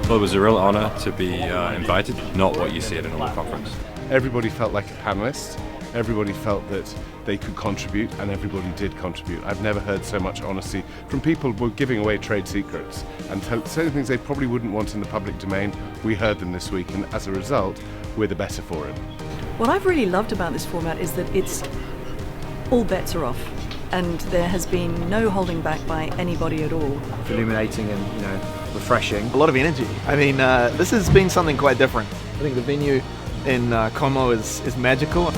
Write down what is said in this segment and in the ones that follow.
Well, it was a real honour to be invited, not what you see at a normal conference. Everybody felt like a panelist. Everybody felt that they could contribute, and everybody did contribute. I've never heard so much honesty from people who were giving away trade secrets and saying things they probably wouldn't want in the public domain. We heard them this week, and as a result, we're the better for it. What I've really loved about this format is that it's all bets are off, and there has been no holding back by anybody at all. Illuminating and refreshing. A lot of energy. I mean, this has been something quite different. I think the venue in Como is magical.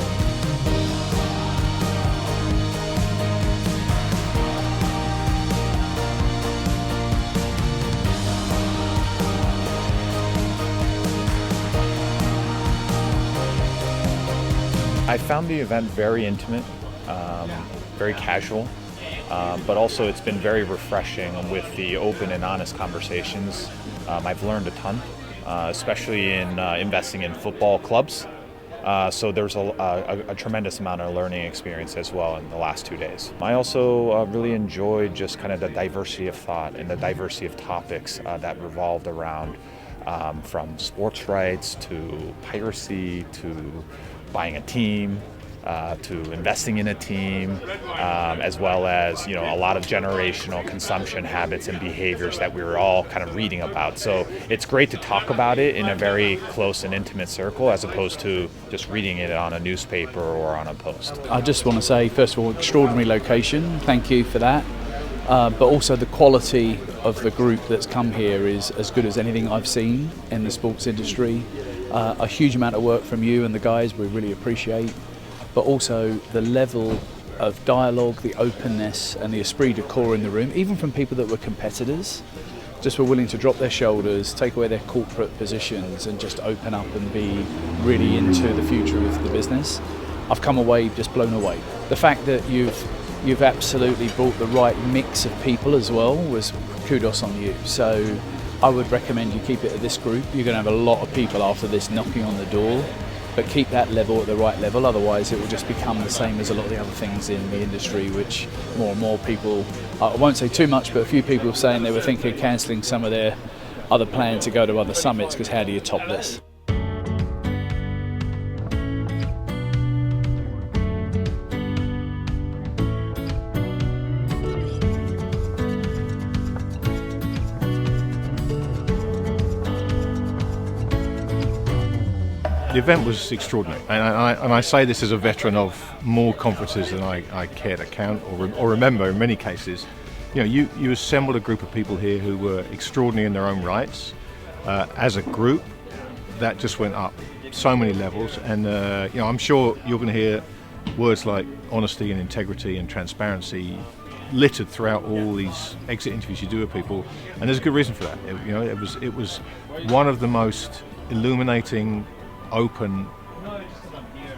I found the event very intimate, very casual, but also it's been very refreshing with the open and honest conversations. I've learned a ton, especially in investing in football clubs. So there's a tremendous amount of learning experience as well in the last 2 days. I also really enjoyed just kind of the diversity of thought and the diversity of topics that revolved around from sports rights to piracy to buying a team, to investing in a team, as well as a lot of generational consumption habits and behaviors that we were all kind of reading about. So it's great to talk about it in a very close and intimate circle as opposed to just reading it on a newspaper or on a post. I just want to say, first of all, extraordinary location. Thank you for that. But also the quality of the group that's come here is as good as anything I've seen in the sports industry. A huge amount of work from you and the guys we really appreciate, but also the level of dialogue, the openness and the esprit de corps in the room, even from people that were competitors, just were willing to drop their shoulders, take away their corporate positions and just open up and be really into the future of the business. I've come away just blown away. The fact that you've absolutely brought the right mix of people as well was kudos on you. So I would recommend you keep it at this group. You're going to have a lot of people after this knocking on the door, but keep that level at the right level, otherwise it will just become the same as a lot of the other things in the industry, which more and more people, I won't say too much, but a few people were saying they were thinking of cancelling some of their other plans to go to other summits, because how do you top this? The event was extraordinary, and I say this as a veteran of more conferences than I care to count or remember in many cases. You assembled a group of people here who were extraordinary in their own rights. As a group, that just went up so many levels, and I'm sure you're going to hear words like honesty and integrity and transparency littered throughout all these exit interviews you do with people, and there's a good reason for that. It was one of the most illuminating, open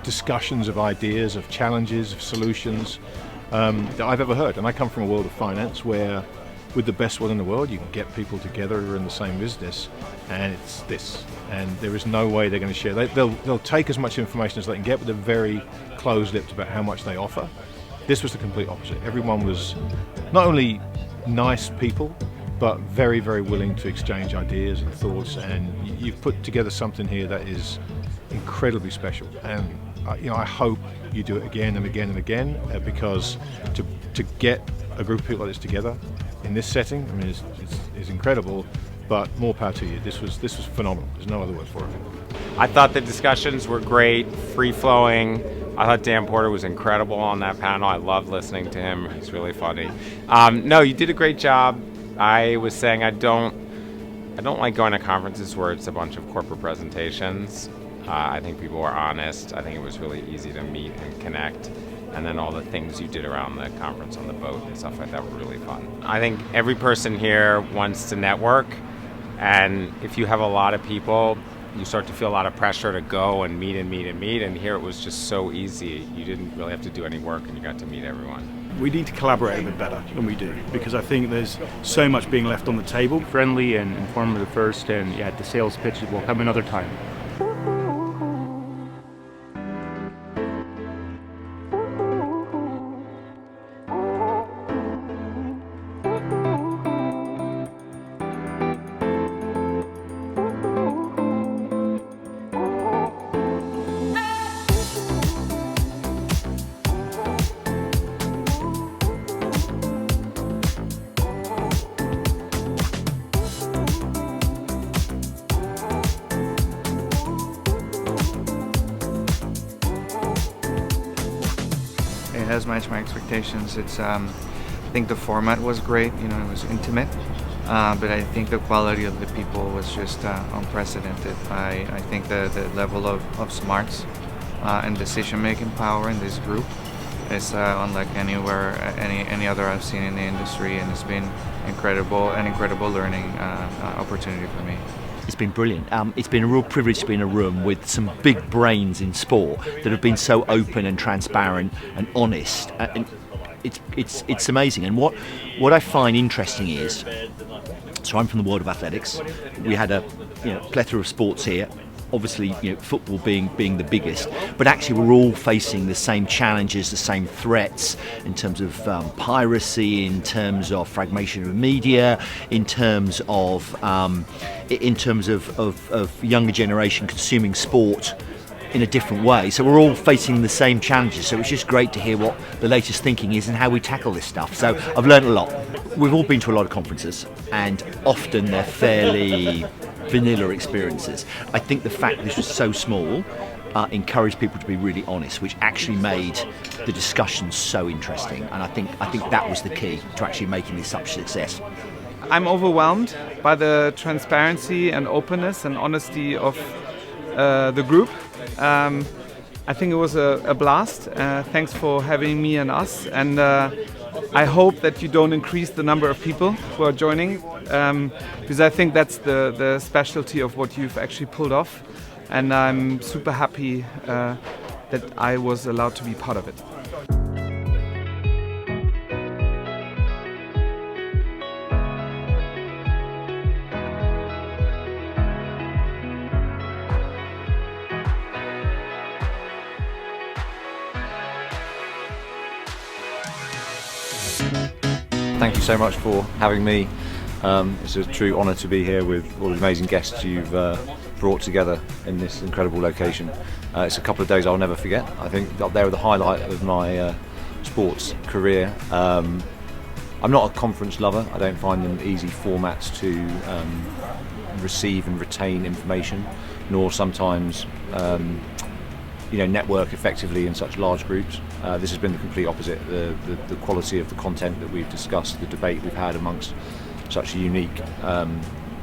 discussions of ideas, of challenges, of solutions that I've ever heard. And I come from a world of finance where, with the best will in the world, you can get people together who are in the same business, and it's this. And there is no way they're going to share. They'll take as much information as they can get, but they're very closed-lipped about how much they offer. This was the complete opposite. Everyone was not only nice people, but very, very willing to exchange ideas and thoughts, and you've put together something here that is incredibly special. And I hope you do it again and again and again, because to get a group of people like this together in this setting, I mean, it's incredible. But more power to you. This was phenomenal. There's no other word for it. I thought the discussions were great, free-flowing. I thought Dan Porter was incredible on that panel. I loved listening to him. He's really funny. No, you did a great job. I was saying I don't like going to conferences where it's a bunch of corporate presentations. I think people were honest. I think it was really easy to meet and connect. And then all the things you did around the conference on the boat and stuff like that were really fun. I think every person here wants to network. And if you have a lot of people, you start to feel a lot of pressure to go and meet and meet and meet. And here it was just so easy. You didn't really have to do any work and you got to meet everyone. We need to collaborate a bit better than we do, because I think there's so much being left on the table. Friendly and informative first, and the sales pitch will come another time. has matched my expectations. I think the format was great. You know, it was intimate, but I think the quality of the people was just unprecedented. I think the level of smarts and decision-making power in this group is unlike any other I've seen in the industry, and it's been an incredible learning opportunity for me. It's been brilliant. It's been a real privilege to be in a room with some big brains in sport that have been so open and transparent and honest. And it's amazing. And what I find interesting is, so I'm from the world of athletics. We had a plethora of sports here. Obviously, football being the biggest, but actually we're all facing the same challenges, the same threats in terms of piracy, in terms of fragmentation of media, in terms of younger generation consuming sport in a different way. So we're all facing the same challenges. So it's just great to hear what the latest thinking is and how we tackle this stuff. So I've learned a lot. We've all been to a lot of conferences, and often they're fairly vanilla experiences. I think the fact this was so small encouraged people to be really honest, which actually made the discussions so interesting. And I think that was the key to actually making this such a success. I'm overwhelmed by the transparency and openness and honesty of the group. I think it was a blast. Thanks for having me and us. And I hope that you don't increase the number of people who are joining, because I think that's the specialty of what you've actually pulled off. And I'm super happy that I was allowed to be part of it. Thank you so much for having me. It's a true honour to be here with all the amazing guests you've brought together in this incredible location. It's a couple of days I'll never forget. I think they were the highlight of my sports career. I'm not a conference lover. I don't find them easy formats to receive and retain information, nor sometimes network effectively in such large groups. This has been the complete opposite. The quality of the content that we've discussed, the debate we've had amongst such a unique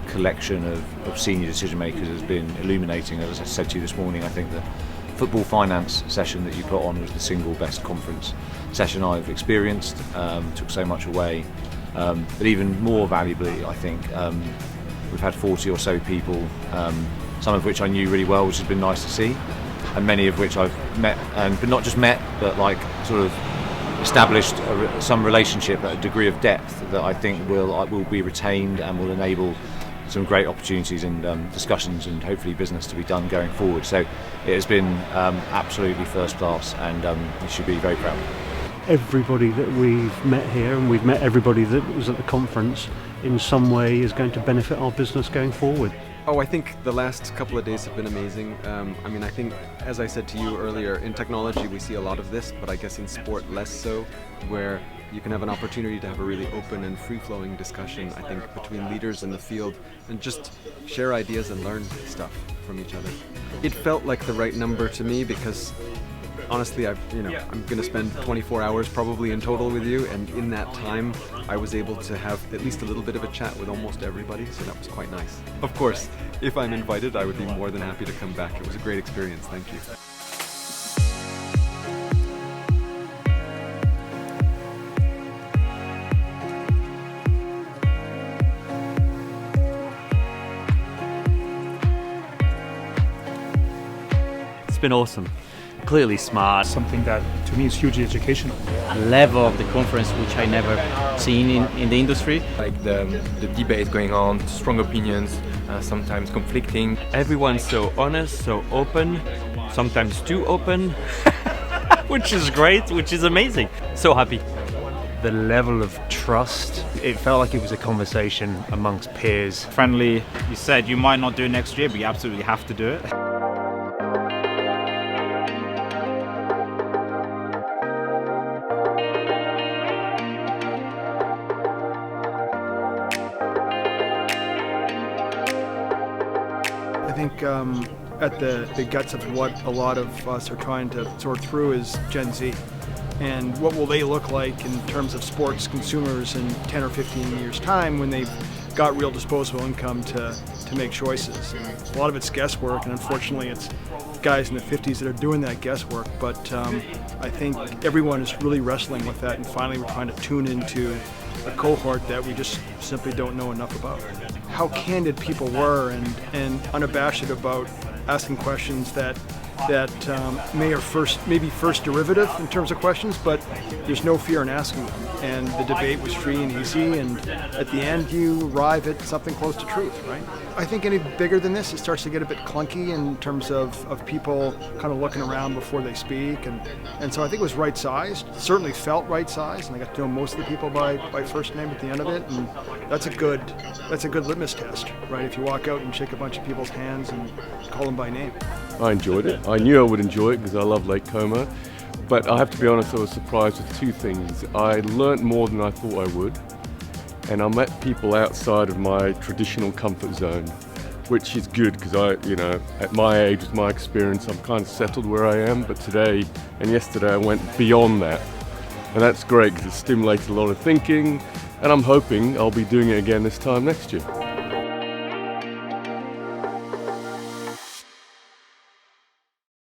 collection of senior decision makers has been illuminating. As I said to you this morning, I think the football finance session that you put on was the single best conference session I've experienced. Took so much away. But even more valuably, I think we've had 40 or so people, some of which I knew really well, which has been nice to see, and many of which I've met, but not just met, but like sort of established some relationship at a degree of depth that I think will be retained and will enable some great opportunities and discussions and hopefully business to be done going forward. So it has been absolutely first class, and you should be very proud. Everybody that we've met here, and we've met everybody that was at the conference, in some way is going to benefit our business going forward. Oh, I think the last couple of days have been amazing. I think, as I said to you earlier, in technology we see a lot of this, but I guess in sport less so, where you can have an opportunity to have a really open and free-flowing discussion, I think, between leaders in the field, and just share ideas and learn stuff from each other. It felt like the right number to me because honestly, I'm going to spend 24 hours probably in total with you, and in that time I was able to have at least a little bit of a chat with almost everybody, so that was quite nice. Of course, if I'm invited, I would be more than happy to come back. It was a great experience. Thank you. It's been awesome. Clearly smart. Something that to me is hugely educational. Level of the conference which I never seen in the industry. Like the debate going on, strong opinions, sometimes conflicting. Everyone's so honest, so open, sometimes too open, which is great, which is amazing. So happy. The level of trust, it felt like it was a conversation amongst peers. Friendly, you said you might not do it next year, but you absolutely have to do it. I think at the guts of what a lot of us are trying to sort through is Gen Z. And what will they look like in terms of sports consumers in 10 or 15 years' time when they've got real disposable income to make choices? And a lot of it's guesswork, and unfortunately it's guys in the 50s that are doing that guesswork. But I think everyone is really wrestling with that, and finally we're trying to tune into a cohort that we just simply don't know enough about. How candid people were and unabashed about asking questions that may be first derivative in terms of questions, but there's no fear in asking them. And the debate was free and easy, and at the end you arrive at something close to truth, right? I think any bigger than this, it starts to get a bit clunky in terms of people kind of looking around before they speak, and so I think it was right-sized. Certainly felt right-sized, and I got to know most of the people by first name at the end of it, and that's a good litmus test, right? If you walk out and shake a bunch of people's hands and call them by name. I enjoyed it. I knew I would enjoy it because I love Lake Como, but I have to be honest, I was surprised with two things. I learnt more than I thought I would, and I met people outside of my traditional comfort zone, which is good because at my age, with my experience, I'm kind of settled where I am, but today and yesterday I went beyond that, and that's great because it stimulated a lot of thinking, and I'm hoping I'll be doing it again this time next year.